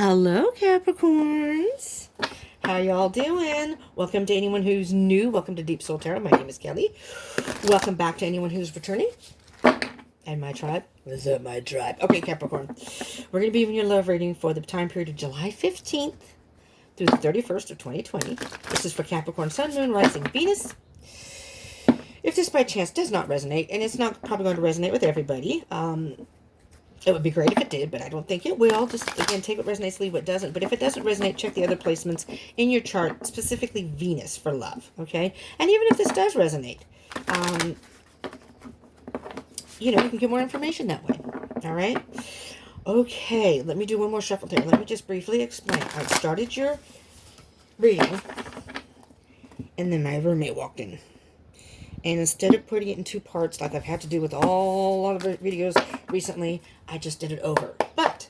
Hello, Capricorns. How y'all doing? Welcome to anyone who's new. Welcome to Deep Soul Tarot. My name is Kelly. Welcome back to anyone who's returning. And my tribe. What's up, my tribe? Okay, Capricorn. We're going to be giving you a love reading for the time period of July 15th through the 31st of 2020. This is for Capricorn, Sun, Moon, Rising, Venus. If this by chance does not resonate, and it's not probably going to resonate with everybody, it would be great if it did, but I don't think it will. Just, again, take what resonates, leave what doesn't. But if it doesn't resonate, check the other placements in your chart, specifically Venus for love, okay? And even if this does resonate, you can get more information that way, all right? Okay, let me do one more shuffle here. Let me just briefly explain. I started your reading, and then my roommate walked in. And instead of putting it in two parts like I've had to do with a lot of videos recently, I just did it over. But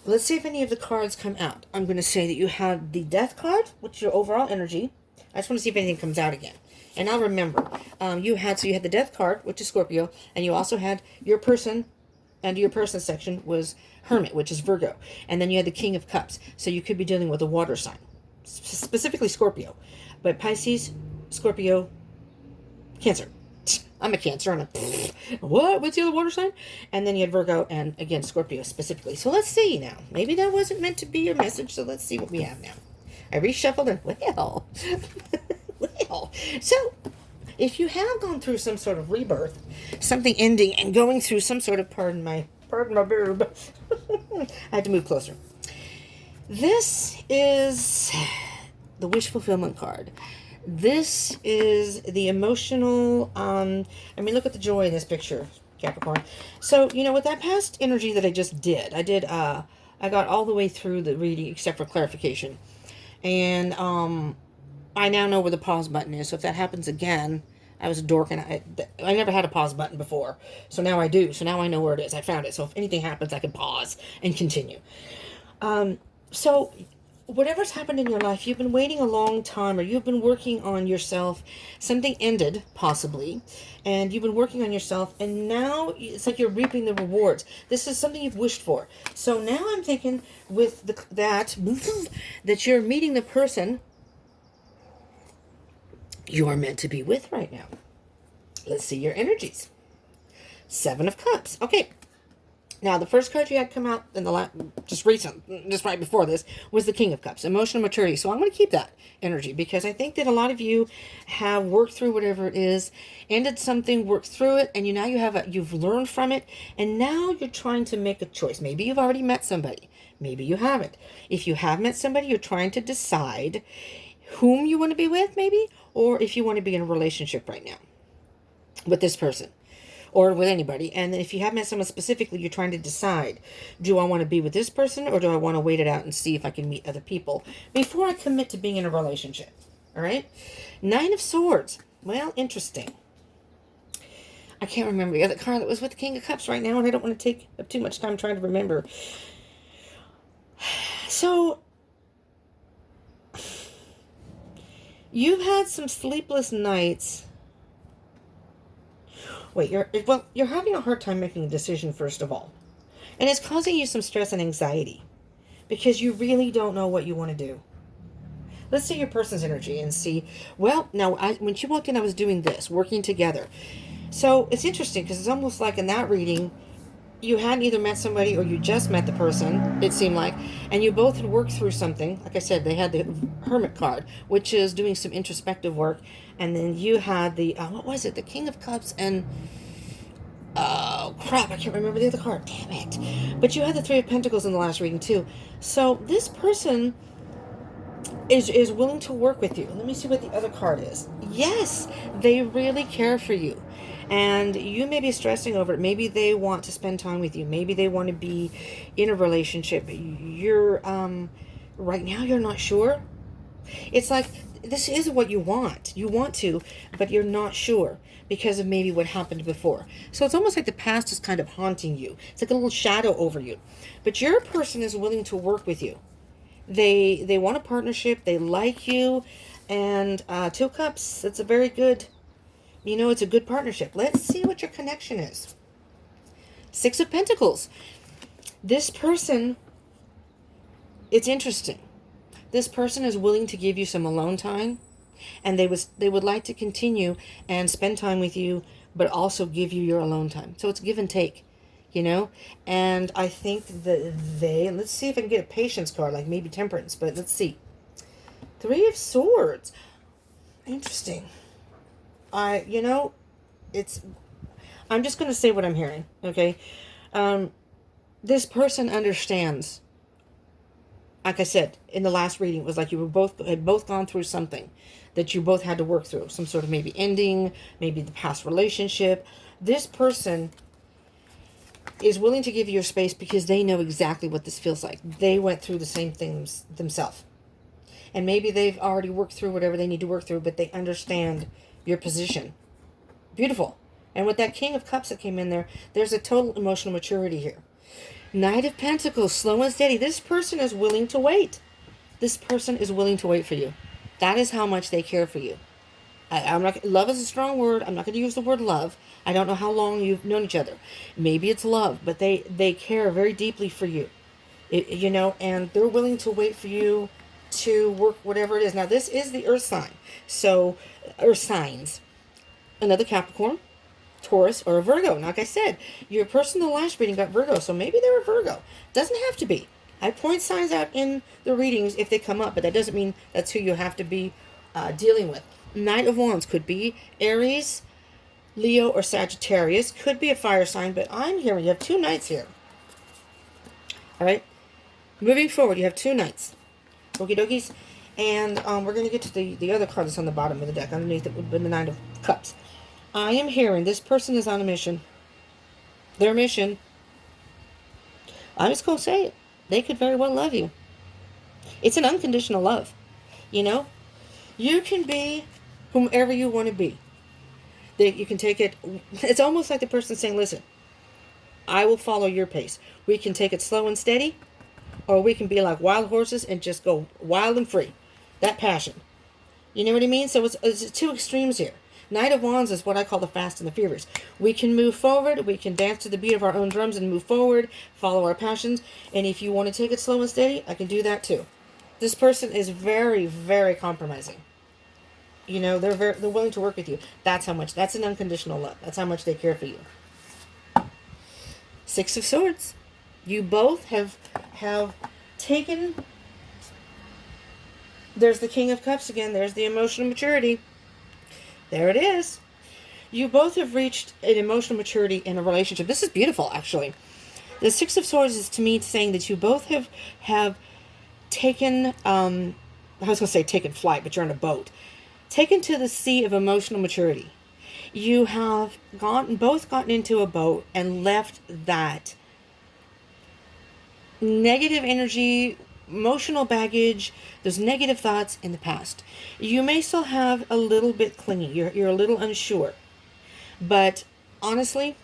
let's see if any of the cards come out. I'm going to say that you had the Death card, which is your overall energy. I just want to see if anything comes out again. And I'll remember. You had the Death card, which is Scorpio, and you also had your person, under your person section was Hermit, which is Virgo. And then you had the King of Cups. So you could be dealing with a water sign, specifically Scorpio. But Pisces, Scorpio, Cancer. I'm a Cancer. I'm a what? What's the other water sign? And then you had Virgo and again Scorpio specifically. So let's see now. Maybe that wasn't meant to be your message. So let's see what we have now. I reshuffled and well, well. So if you have gone through some sort of rebirth, something ending and going through some sort of pardon my boob. I had to move closer. This is the wish fulfillment card. This is the emotional, look at the joy in this picture, Capricorn. So, with that past energy that I just did, I got all the way through the reading except for clarification. And, I now know where the pause button is. So if that happens again, I was a dork and I never had a pause button before. So now I do. So now I know where it is. I found it. So if anything happens, I can pause and continue. So whatever's happened in your life, you've been waiting a long time, or you've been working on yourself. Something ended, possibly, and you've been working on yourself, and now it's like you're reaping the rewards. This is something you've wished for. So now I'm thinking with that you're meeting the person you are meant to be with right now. Let's see your energies. 7 of Cups. Okay. Now, the first card you had come out in the just right before this, was the King of Cups, emotional maturity. So I'm going to keep that energy because I think that a lot of you have worked through whatever it is, ended something, worked through it, and you've learned from it, and now you're trying to make a choice. Maybe you've already met somebody. Maybe you haven't. If you have met somebody, you're trying to decide whom you want to be with, maybe, or if you want to be in a relationship right now with this person. Or with anybody. And if you have met someone specifically, you're trying to decide, do I want to be with this person, or do I want to wait it out and see if I can meet other people before I commit to being in a relationship? All right? 9 of Swords. Well, interesting. I can't remember the other card that was with the King of Cups right now, and I don't want to take up too much time trying to remember. So, you've had some sleepless nights. Wait, you're having a hard time making a decision, first of all. And it's causing you some stress and anxiety because you really don't know what you want to do. Let's see your person's energy and see. Well, now, when she walked in, I was doing this, working together. So it's interesting because it's almost like in that reading, you hadn't either met somebody or you just met the person, it seemed like, and you both had worked through something. Like I said, they had the Hermit card, which is doing some introspective work, and then you had the, what was it, the King of Cups, and, oh, crap, I can't remember the other card, damn it. But you had the 3 of Pentacles in the last reading, too. So this person is willing to work with you. Let me see what the other card is. Yes, they really care for you. And you may be stressing over it. Maybe they want to spend time with you. Maybe they want to be in a relationship. You're, right now you're not sure. It's like, this is what you want. You want to, but you're not sure because of maybe what happened before. So it's almost like the past is kind of haunting you. It's like a little shadow over you. But your person is willing to work with you. They want a partnership. They like you. And 2 of Cups, it's a very good, it's a good partnership. Let's see what your connection is. 6 of Pentacles. This person it's interesting. This person is willing to give you some alone time, and they would like to continue and spend time with you, but also give you your alone time. So it's give and take, you know? And I think that and let's see if I can get a patience card, like maybe temperance, but let's see. 3 of Swords. Interesting. You know, I'm just going to say what I'm hearing, okay? This person understands. Like I said, in the last reading, it was like you had both gone through something that you both had to work through. Some sort of maybe ending, maybe the past relationship. This person is willing to give you your space because they know exactly what this feels like. They went through the same things themselves. And maybe they've already worked through whatever they need to work through, but they understand your position. Beautiful. And with that King of Cups that came in there, there's a total emotional maturity here. Knight of Pentacles, slow and steady. This person is willing to wait. This person is willing to wait for you. That is how much they care for you. I'm not. Love is a strong word. I'm not going to use the word love. I don't know how long you've known each other. Maybe it's love, but they care very deeply for you. You know, and they're willing to wait for you to work whatever it is. Now, this is the Earth sign. So, Earth signs. Another Capricorn, Taurus, or a Virgo. And like I said, your person in the last reading got Virgo, so maybe they're a Virgo. Doesn't have to be. I point signs out in the readings if they come up, but that doesn't mean that's who you have to be dealing with. Knight of Wands could be Aries, Leo, or Sagittarius. Could be a fire sign, but I'm hearing you have 2 knights here. All right? Moving forward, you have 2 knights. Okie dokies. And we're going to get to the other card that's on the bottom of the deck. Underneath it would have been the Knight of Cups. I am hearing this person is on a mission. Their mission, I'm just going to say it. They could very well love you. It's an unconditional love. You know? You can be whomever you want to be. You can take it. It's almost like the person saying, listen, I will follow your pace. We can take it slow and steady, or we can be like wild horses and just go wild and free. That passion. You know what I mean? So it's 2 extremes here. Knight of Wands is what I call the fast and the furious. We can move forward. We can dance to the beat of our own drums and move forward, follow our passions. And if you want to take it slow and steady, I can do that too. This person is very, very compromising. You know, they're willing to work with you. That's how much. That's an unconditional love. That's how much they care for you. 6 of Swords. You both have taken. There's the King of Cups again. There's the emotional maturity. There it is. You both have reached an emotional maturity in a relationship. This is beautiful, actually. The 6 of Swords is, to me, saying that you both have taken, I was going to say taken flight, but you're on a boat. Taken to the sea of emotional maturity. You have both gotten into a boat and left that negative energy, emotional baggage, those negative thoughts in the past. You may still have a little bit clingy. You're a little unsure. But honestly,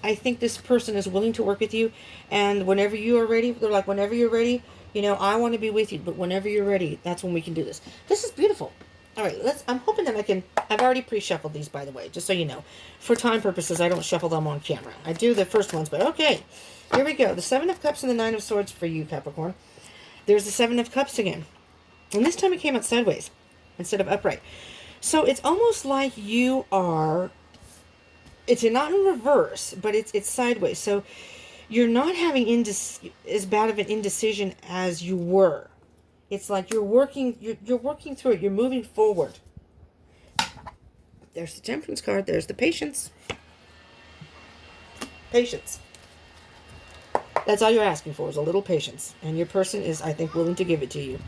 I think this person is willing to work with you. And whenever you are ready, they're like, whenever you're ready, you know, I want to be with you. But whenever you're ready, that's when we can do this. This is beautiful. All right, I'm hoping that I've already pre-shuffled these, by the way, just so you know. For time purposes, I don't shuffle them on camera. I do the first ones, but okay. Here we go. The 7 of Cups and the 9 of Swords for you, Capricorn. There's the 7 of Cups again. And this time it came out sideways instead of upright. So it's almost like you are, it's not in reverse, but it's sideways. So you're not having as bad of an indecision as you were. It's like you're working through it. You're moving forward. There's the Temperance card. There's the Patience. Patience. That's all you're asking for is a little patience. And your person is, I think, willing to give it to you.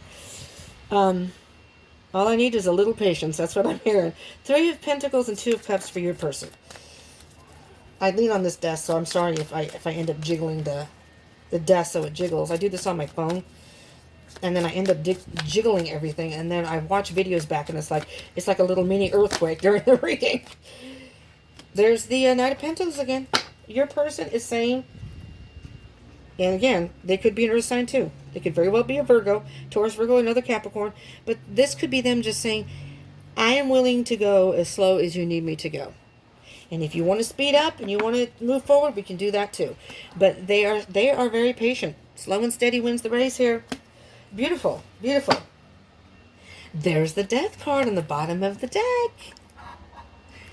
All I need is a little patience. That's what I'm hearing. 3 of Pentacles and 2 of Cups for your person. I lean on this desk, so I'm sorry if I end up jiggling the desk so it jiggles. I do this on my phone. And then I end up jiggling everything. And then I watch videos back, and it's like a little mini earthquake during the reading. There's the Knight of Pentacles again. Your person is saying, and again, they could be an earth sign too. They could very well be a Virgo, Taurus, Virgo, another Capricorn. But this could be them just saying, I am willing to go as slow as you need me to go. And if you want to speed up and you want to move forward, we can do that too. But they are very patient. Slow and steady wins the race here. Beautiful. Beautiful. There's the death card on the bottom of the deck.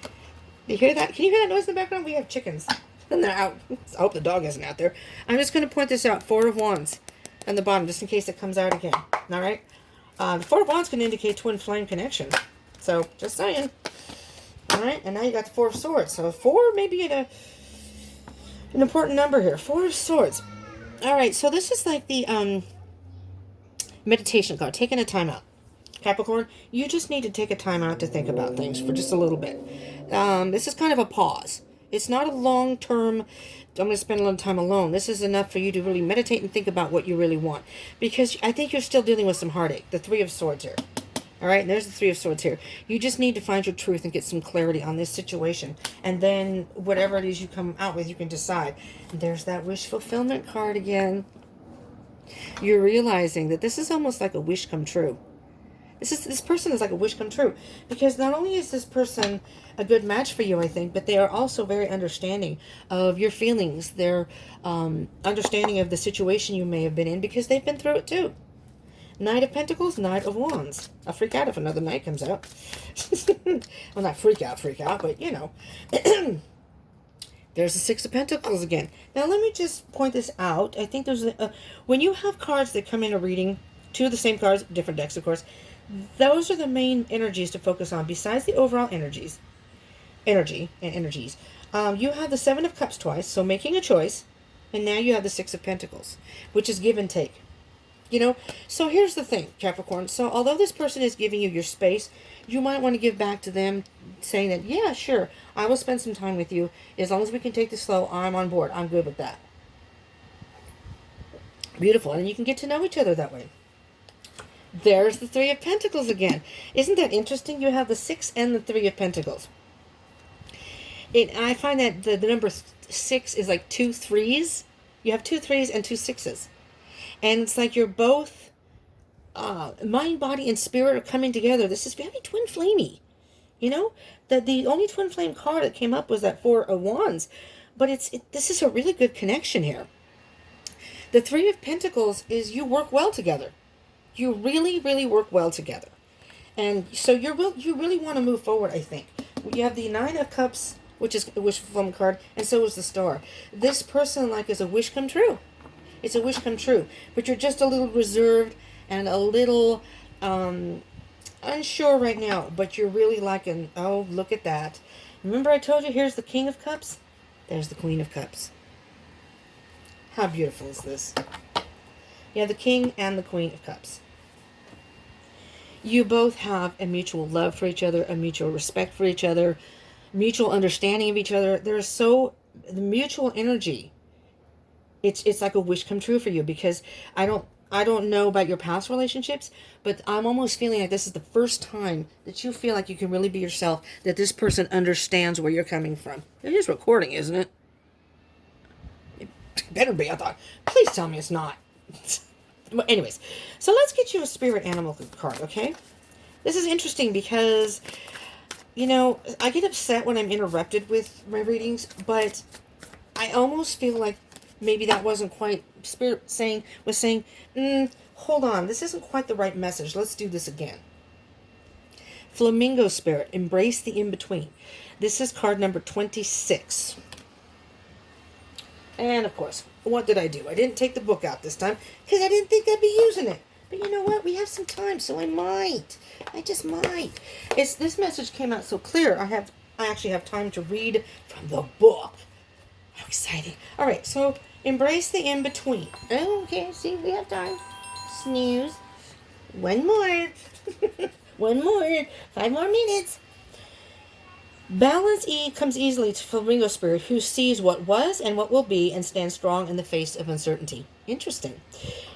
Do you hear that? Can you hear that noise in the background? We have chickens. And they're out. I hope the dog isn't out there. I'm just going to point this out. Four of Wands on the bottom, just in case it comes out again. All right? The Four of Wands can indicate twin flame connection. So, just saying. All right? And now you got the Four of Swords. So, 4 may be an important number here. 4 of Swords. All right. So, this is like the meditation card. Taking a time out. Capricorn, you just need to take a time out to think about things for just a little bit. This is kind of a pause. It's not a long-term, I'm going to spend a little time alone. This is enough for you to really meditate and think about what you really want. Because I think you're still dealing with some heartache. The Three of Swords here. All right, and there's the Three of Swords here. You just need to find your truth and get some clarity on this situation. And then whatever it is you come out with, you can decide. And there's that wish fulfillment card again. You're realizing that this is almost like a wish come true. This person is like a wish come true, because not only is this person a good match for you, I think, but they are also very understanding of your feelings, their understanding of the situation you may have been in, because they've been through it too. Knight of Pentacles, Knight of Wands. I'll freak out if another knight comes out. Well, not freak out, but you know. There's the Six of Pentacles again. Now, let me just point this out. I think there's when you have cards that come in a reading, two of the same cards, different decks, of course, those are the main energies to focus on. Besides the overall energy. You have the Seven of Cups twice, so making a choice, and now you have the Six of Pentacles, which is give and take. You know, so here's the thing, Capricorn. So although this person is giving you your space, you might want to give back to them, saying that, yeah, sure, I will spend some time with you. As long as we can take this slow, I'm on board. I'm good with that. Beautiful. And you can get to know each other that way. There's the Three of Pentacles again. Isn't that interesting? You have the Six and the Three of Pentacles. I find that the number 6 is like 2 threes. You have 2 threes and 2 sixes. And it's like you're both mind, body, and spirit are coming together. This is very twin flamey. You know? The only twin flame card that came up was that Four of Wands. But this is a really good connection here. The Three of Pentacles is you work well together. You really, really work well together. And so you really want to move forward, I think. You have the Nine of Cups, which is a wish fulfillment card, and so is the Star. This person, like, is a wish come true. It's a wish come true. But you're just a little reserved and a little unsure right now. But you're really liking, oh, look at that. Remember I told you, here's the King of Cups? There's the Queen of Cups. How beautiful is this? You have the King and the Queen of Cups. You both have a mutual love for each other, a mutual respect for each other, mutual understanding of each other. There's the mutual energy. It's like a wish come true for you, because I don't know about your past relationships, but I'm almost feeling like this is the first time that you feel like you can really be yourself, that this person understands where you're coming from. It is recording, isn't it? It better be, I thought. Please tell me it's not. Well, anyways, so let's get you a spirit animal card, okay? This is interesting because, you know, I get upset when I'm interrupted with my readings, but I almost feel like maybe that wasn't quite, Spirit was saying, hold on, this isn't quite the right message. Let's do this again. Flamingo Spirit, embrace the in-between. This is card number 26. And, of course, what did I do? I didn't take the book out this time because I didn't think I'd be using it. But you know what? We have some time, so I might. I just might. This message came out so clear. I actually have time to read from the book. How exciting. All right, so embrace the in-between. Oh, okay, see, we have time. Snooze. One more. One more. 5 more minutes. Balance comes easily to Flamingo Spirit, who sees what was and what will be and stands strong in the face of uncertainty. Interesting.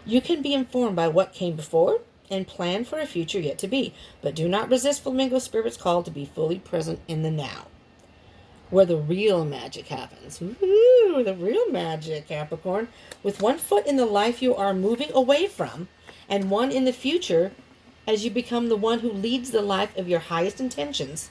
You can be informed by what came before and plan for a future yet to be, but do not resist Flamingo Spirit's call to be fully present in the now, where the real magic happens. Ooh, the real magic, Capricorn. With one foot in the life you are moving away from and one in the future as you become the one who leads the life of your highest intentions,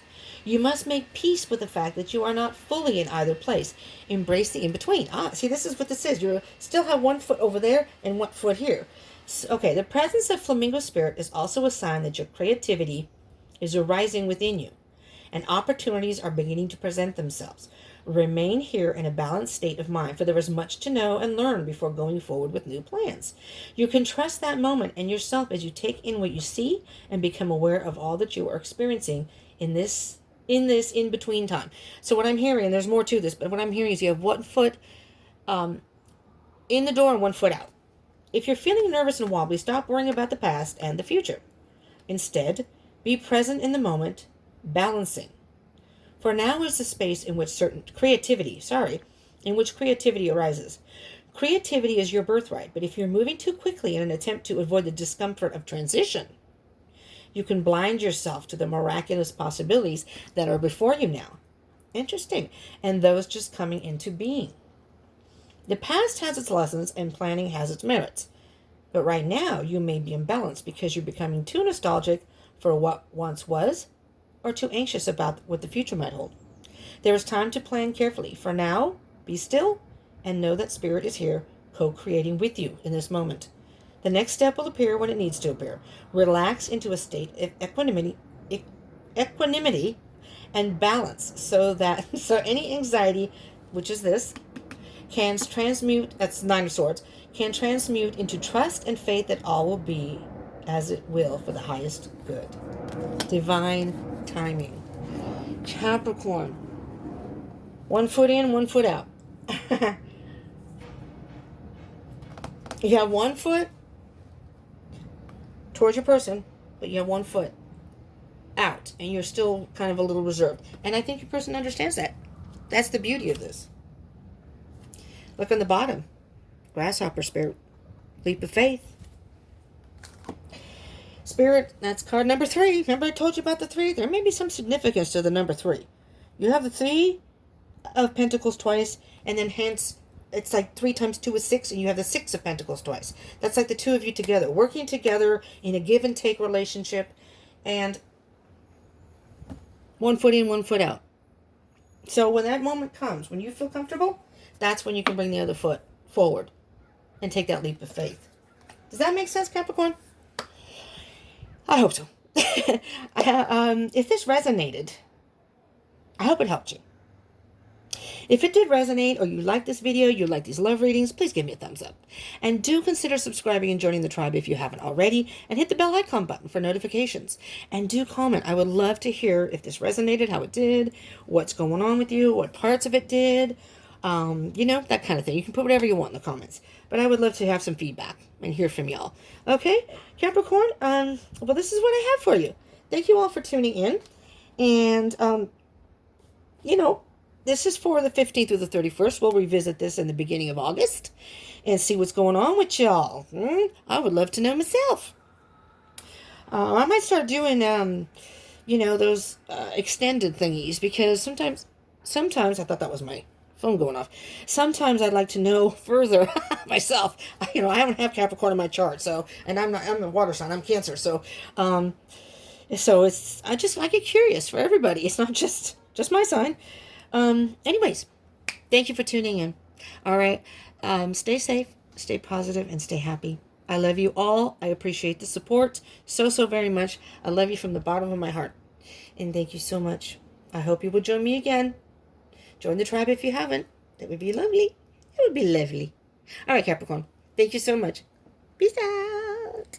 You must make peace with the fact that you are not fully in either place. Embrace the in-between. See, this is what this is. You still have one foot over there and one foot here. So, okay, the presence of flamingo spirit is also a sign that your creativity is arising within you, and opportunities are beginning to present themselves. Remain here in a balanced state of mind, for there is much to know and learn before going forward with new plans. You can trust that moment and yourself as you take in what you see and become aware of all that you are experiencing in this in-between time. So what I'm hearing, and there's more to this, but what I'm hearing is you have one foot in the door and one foot out. If you're feeling nervous and wobbly, stop worrying about the past and the future. Instead, be present in the moment, balancing. For now is the space in which creativity arises. Creativity is your birthright, but if you're moving too quickly in an attempt to avoid the discomfort of transition, you can blind yourself to the miraculous possibilities that are before you now. Interesting. And those just coming into being. The past has its lessons and planning has its merits. But right now, you may be imbalanced because you're becoming too nostalgic for what once was, or too anxious about what the future might hold. There is time to plan carefully. For now, be still and know that Spirit is here, co-creating with you in this moment. The next step will appear when it needs to appear. Relax into a state of equanimity and balance so any anxiety, which is this, can transmute, that's Nine of Swords, can transmute into trust and faith that all will be as it will for the highest good. Divine timing. Capricorn. One foot in, one foot out. You have one foot towards your person, but you have one foot out, and you're still kind of a little reserved. And I think your person understands that. That's the beauty of this. Look on the bottom. Grasshopper spirit. Leap of faith. Spirit, that's card number 3. Remember I told you about the 3? There may be some significance to the number 3. You have the 3 of Pentacles twice, and then hence, it's like 3 times 2 is 6, and you have the 6 of Pentacles twice. That's like the two of you together, working together in a give and take relationship, and one foot in, one foot out. So when that moment comes, when you feel comfortable, that's when you can bring the other foot forward and take that leap of faith. Does that make sense, Capricorn? I hope so. If this resonated, I hope it helped you. If it did resonate, or you like this video, you like these love readings, please give me a thumbs up. And do consider subscribing and joining the tribe if you haven't already, and hit the bell icon button for notifications. And do comment. I would love to hear if this resonated, how it did, what's going on with you, what parts of it did, that kind of thing. You can put whatever you want in the comments. But I would love to have some feedback and hear from y'all. Okay, Capricorn, well, this is what I have for you. Thank you all for tuning in. And, this is for the 15th through the 31st. We'll revisit this in the beginning of August and see what's going on with y'all. I would love to know myself. I might start doing, those extended thingies, because sometimes I thought that was my phone going off. Sometimes I'd like to know further myself. I don't have Capricorn in my chart, and I'm a water sign. I'm Cancer, so I get curious for everybody. It's not just my sign. Anyways, thank you for tuning in. All right, stay safe, stay positive, and stay happy. I love you all. I appreciate the support so very much. I love you from the bottom of my heart, and thank you so much. I hope you will join me again. Join the tribe if you haven't. That would be lovely. It would be lovely. All right, Capricorn. Thank you so much. Peace out.